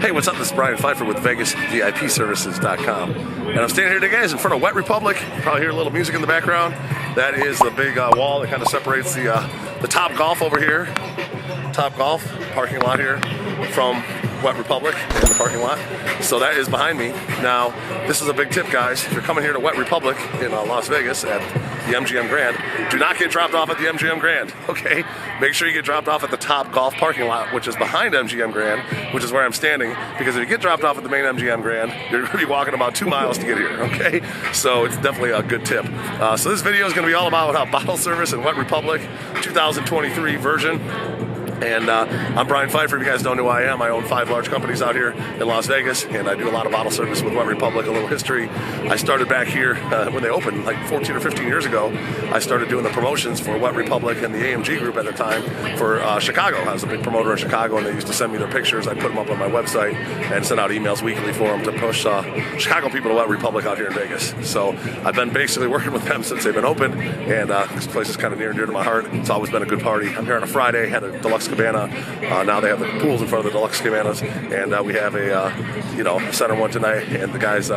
Hey, what's up? This is Brian Pfeiffer with VegasVIPServices.com. And I'm standing here today, guys, in front of Wet Republic. You probably hear a little music in the background. That is the big wall that kind of separates the Top Golf over here. Top Golf parking lot here from Wet Republic in the parking lot. So that is behind me. Now, this is a big tip, guys. If you're coming here to Wet Republic in Las Vegas at the MGM Grand, do not get dropped off at the MGM Grand, okay? Make sure you get dropped off at the Top Golf parking lot, which is behind MGM Grand, which is where I'm standing, because if you get dropped off at the main MGM Grand, you're going to be walking about 2 miles to get here, okay? So it's definitely a good tip. So this video is going to be all about bottle service in Wet Republic, 2023 version. And I'm Brian Pfeiffer. If you guys don't know who I am, I own 5 large companies out here in Las Vegas, and I do a lot of bottle service with Wet Republic. A little history. I started back here when they opened, like 14 or 15 years ago. I started doing the promotions for Wet Republic and the AMG group at the time for Chicago. I was a big promoter in Chicago, and they used to send me their pictures. I'd put them up on my website and send out emails weekly for them to push Chicago people to Wet Republic out here in Vegas. So I've been basically working with them since they've been open, and this place is kind of near and dear to my heart. It's always been a good party. I'm here on a Friday, had a deluxe cabana. Now they have the pools in front of the deluxe cabanas, and we have a center one tonight, and the guys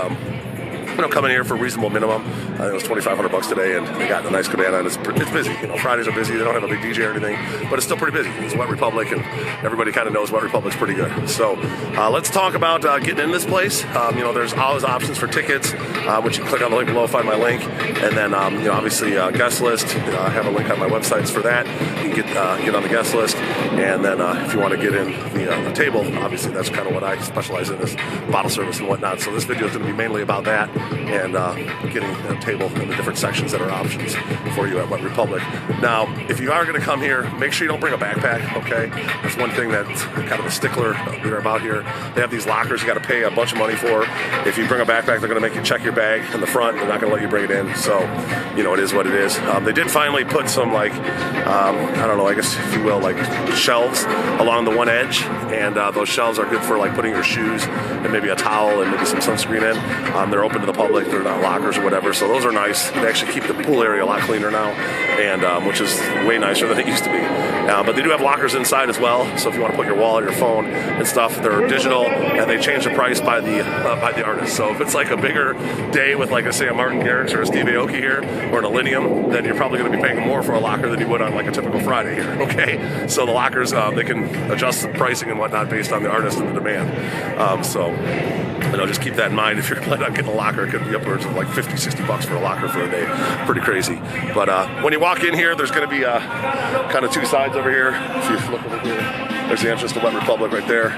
come in here for a reasonable minimum. I think it was $2,500 today, and they got a nice cabana, and it's busy. Fridays are busy. They don't have a big DJ or anything, but it's still pretty busy. It's Wet Republic, and everybody kind of knows Wet Republic's pretty good. So let's talk about getting in this place. There's always options for tickets, which you can click on the link below, find my link, and then obviously guest list. I have a link on my websites for that. You can get on the guest list, and then if you want to get in the table, obviously that's kind of what I specialize in, is bottle service and whatnot. So this video is going to be mainly about that, and getting a table in the different sections that are options for you at Wet Republic. Now, if you are going to come here, make sure you don't bring a backpack, okay? That's one thing that's kind of a stickler they're about here. They have these lockers you got to pay a bunch of money for. If you bring a backpack, they're going to make you check your bag in the front. They're not going to let you bring it in, so, it is what it is. They did finally put some, I don't know, I guess, if you will, shelves along the one edge, and those shelves are good for, putting your shoes and maybe a towel and maybe some sunscreen in. They're open to the public. They're not lockers or whatever, so those are nice. They actually keep the pool area a lot cleaner now, and which is way nicer than it used to be. But they do have lockers inside as well, so if you want to put your wallet, your phone, and stuff, they're digital, and they change the price by the artist. So if it's a bigger day with, say, a Martin Garrix or a Steve Aoki here, or an Aluminum, then you're probably going to be paying more for a locker than you would on a typical Friday here. Okay, so the lockers, they can adjust the pricing and whatnot based on the artist and the demand. Just keep that in mind. If you're planning on getting a locker, it could be upwards of $50-$60 for a locker for a day. Pretty crazy. But when you walk in here, there's going to be kind of 2 sides over here. If you look over here, there's the entrance to Wet Republic right there.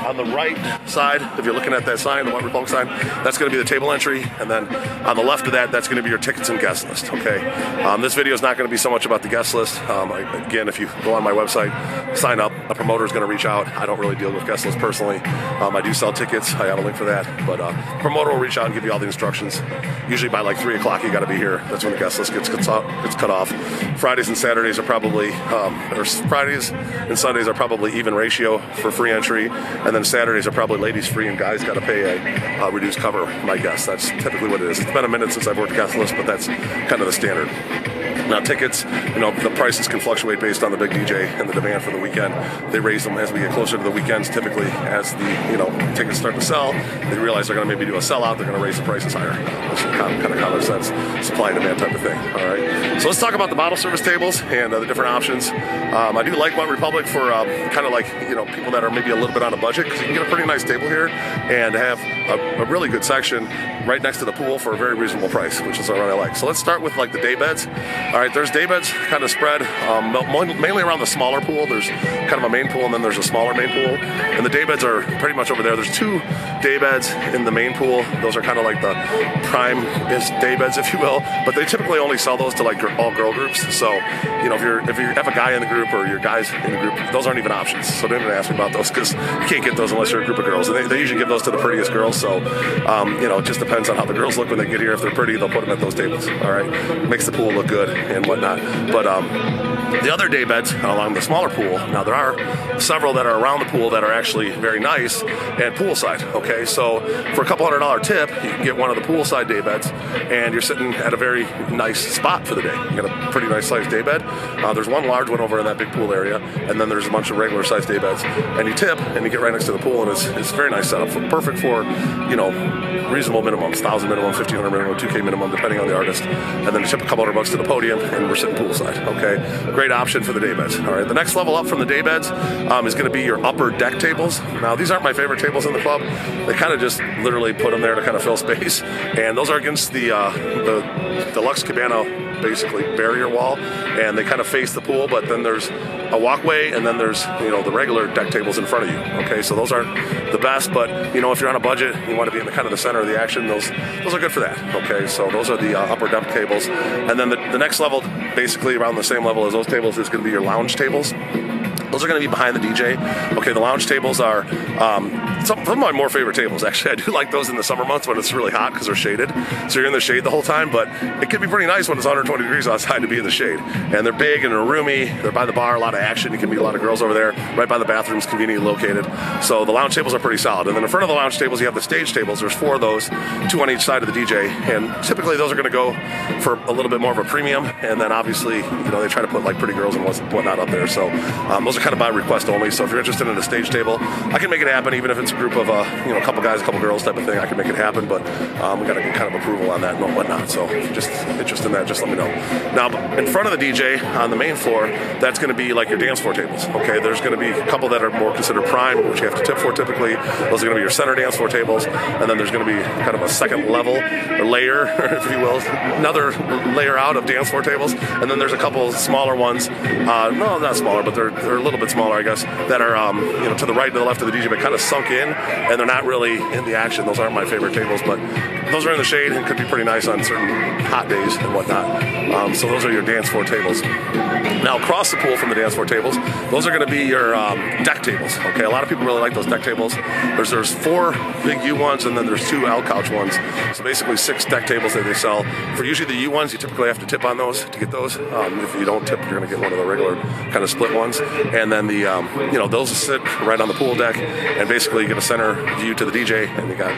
On the right side, if you're looking at that sign, the Wet Republic sign, that's going to be the table entry. And then on the left of that, that's going to be your tickets and guest list, okay? This video is not going to be so much about the guest list. Again, if you go on my website, sign up, a promoter is going to reach out. I don't really deal with guest lists personally. I do sell tickets. I have a link for that. But promoter will reach out and give you all the instructions. Usually by 3 o'clock, you got to be here. That's when the guest list gets cut off. Fridays and Saturdays are probably, or Fridays and Sundays are probably even ratio for free entry. And then Saturdays are probably ladies free, and guys got to pay a reduced cover, my guess. That's typically what it is. It's been a minute since I've worked guest list, but that's kind of the standard. Now, tickets, the prices can fluctuate based on the big DJ and the demand for the weekend. They raise them as we get closer to the weekends. Typically, as the tickets start to sell, they realize they're going to maybe do a sellout. They're going to raise the prices higher. That's kind of common sense, supply and demand type of thing. All right. So let's talk about the bottle service tables and the different options. I do like Wet Republic for kind of people that are maybe a little bit on a budget, because you can get a pretty nice table here and have a really good section right next to the pool for a very reasonable price, which is what I like. So let's start with the day beds. All right, there's day beds kind of spread mainly around the smaller pool. There's kind of a main pool, and then there's a smaller main pool. And the day beds are pretty much over there. There's 2 day beds in the main pool. Those are kind of the prime-ish day beds, if you will. But they typically only sell those to all girl groups. So, if you have a guy in the group or your guys in the group, those aren't even options. So don't even ask me about those, because you can't get those unless you're a group of girls. And they usually give those to the prettiest girls. So, it just depends on how the girls look when they get here. If they're pretty, they'll put them at those tables. All right, makes the pool look good. and whatnot. But the other day beds along the smaller pool, now there are several that are around the pool that are actually very nice and poolside. Okay, so for a couple $100 tip, you can get one of the poolside day beds, and you're sitting at a very nice spot for the day. You got a pretty nice sized day bed. There's one large one over in that big pool area, and then there's a bunch of regular sized day beds. And you tip, and you get right next to the pool, and it's a very nice setup, perfect for reasonable minimums, 1,000 minimum, 1,500 minimum, 2K minimum, depending on the artist. And then you tip a couple $100 to the podium, and we're sitting poolside. Okay, great option for the day beds. All right, the next level up from the day beds is going to be your upper deck tables. Now, these aren't my favorite tables in the club. They kind of just literally put them there to kind of fill space, and those are against the deluxe cabana, basically barrier wall, and they kind of face the pool, but then there's a walkway, and then there's the regular deck tables in front of you. Okay, so those aren't the best, but if you're on a budget, you want to be in the kind of the center of the action, those are good for that. Okay, so those are the upper deck tables. And then the next level, basically around the same level as those tables, is going to be your lounge tables. Those are going to be behind the DJ. Okay, the lounge tables are some of my more favorite tables. Actually, I do like those in the summer months when it's really hot because they're shaded. So you're in the shade the whole time, but it can be pretty nice when it's 120 degrees outside to be in the shade. And they're big and they're roomy. They're by the bar, a lot of action. You can meet a lot of girls over there, right by the bathrooms, conveniently located. So the lounge tables are pretty solid. And then in front of the lounge tables, you have the stage tables. There's 4 of those, 2 on each side of the DJ. And typically those are going to go for a little bit more of a premium. And then obviously, they try to put like pretty girls and whatnot up there. So those are kind of by request only. So if you're interested in a stage table, I can make it happen, even if it's a group of a couple guys, a couple girls type of thing. I can make it happen, but we got to get kind of approval on that and whatnot. So just interested in that, just let me know. Now, in front of the DJ on the main floor, that's going to be like your dance floor tables. Okay, there's going to be a couple that are more considered prime, which you have to tip for typically. Those are going to be your center dance floor tables, and then there's going to be kind of a second level or layer, if you will, another layer out of dance floor tables, and then there's a couple smaller ones. No, not smaller, but they're a little bit smaller, I guess, that are to the right and the left of the DJ, but kind of sunk in, and they're not really in the action. Those aren't my favorite tables, but those are in the shade and could be pretty nice on certain hot days and whatnot. So those are your dance floor tables. Now, across the pool from the dance floor tables, those are going to be your deck tables. Okay, a lot of people really like those deck tables. There's 4 big U ones, and then there's 2 L couch ones. So basically 6 deck tables that they sell. For usually the U ones, you typically have to tip on those to get those. If you don't tip, you're going to get one of the regular kind of split ones. And then the those sit right on the pool deck, and basically you get a center view to the DJ, and you got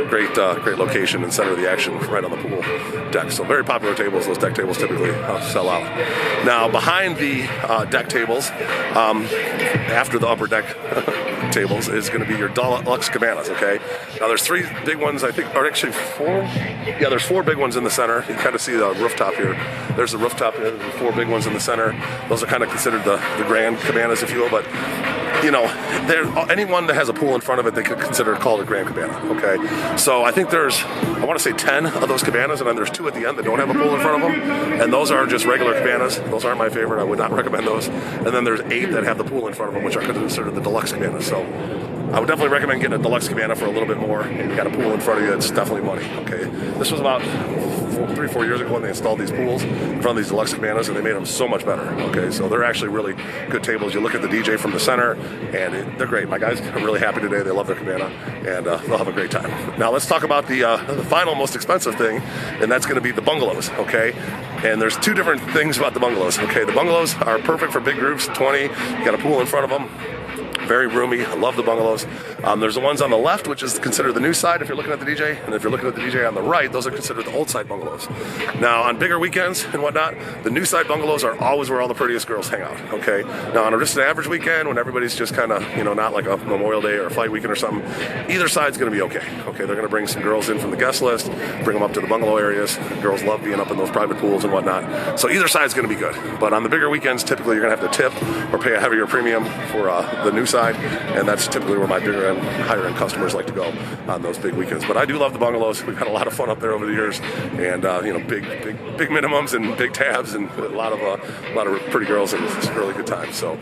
great location and center of the action right on the pool deck. So very popular tables. Those deck tables typically sell out. Now behind the deck tables, after the upper deck tables, is going to be your deluxe cabanas. Okay. Now there's 3 big ones, I think, or actually 4. Yeah, there's 4 big ones in the center. You kind of see the rooftop here. There's the rooftop here. There's 4 big ones in the center. Those are kind of considered the grand cabanas, if you will, but anyone that has a pool in front of it, they could consider called a grand cabana. Okay, so I think there's, I want to say 10 of those cabanas, and then there's 2 at the end that don't have a pool in front of them, and those are just regular cabanas. Those aren't my favorite. I would not recommend those. And then there's 8 that have the pool in front of them, which are considered the deluxe cabanas. So I would definitely recommend getting a deluxe cabana for a little bit more, and you got a pool in front of you. It's definitely money. Okay, this was about 3-4 years ago when they installed these pools in front of these deluxe cabanas, and they made them so much better. Okay, so they're actually really good tables. You look at the DJ from the center, and they're great. My guys are really happy today. They love their cabana, and they'll have a great time. Now let's talk about the final most expensive thing, and that's going to be the bungalows. Okay, and there's 2 different things about the bungalows. Okay, the bungalows are perfect for big groups, 20. You got a pool in front of them. Very roomy. I love the bungalows. There's the ones on the left, which is considered the new side if you're looking at the DJ, and if you're looking at the DJ on the right, those are considered the old side bungalows. Now, on bigger weekends and whatnot, the new side bungalows are always where all the prettiest girls hang out. Okay. Now, on just an average weekend, when everybody's just kind of, not like a Memorial Day or a flight weekend or something, either side's going to be okay. Okay, they're going to bring some girls in from the guest list, bring them up to the bungalow areas. Girls love being up in those private pools and whatnot. So either side's going to be good. But on the bigger weekends, typically you're going to have to tip or pay a heavier premium for the new side, and that's typically where my bigger and higher end customers like to go on those big weekends. But I do love the bungalows. We've had a lot of fun up there over the years, and big minimums and big tabs and a lot of pretty girls, and it's a really good time. So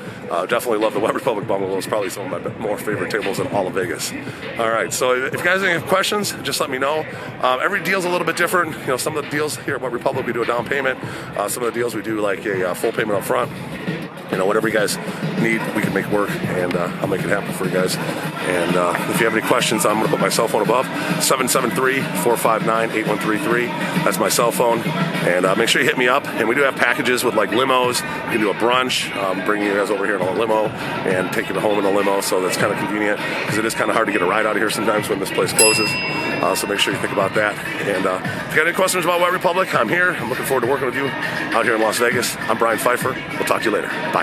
definitely love the Wet Republic bungalows. Probably some of my more favorite tables in all of Vegas. All right, so if you guys have any questions, just let me know. Every deal's a little bit different. Some of the deals here at Wet Republic we do a down payment. Some of the deals we do like a full payment up front. You know, whatever you guys need, we can make work, and I'll make it happen for you guys. And if you have any questions, I'm going to put my cell phone above, 773-459-8133. That's my cell phone. And make sure you hit me up. And we do have packages with like limos. You can do a brunch, bring you guys over here in a limo and take you home in a limo. So that's kind of convenient because it is kind of hard to get a ride out of here sometimes when this place closes. So make sure you think about that. And if you got any questions about White Republic, I'm here. I'm looking forward to working with you out here in Las Vegas. I'm Brian Pfeiffer. We'll talk to you later. Bye.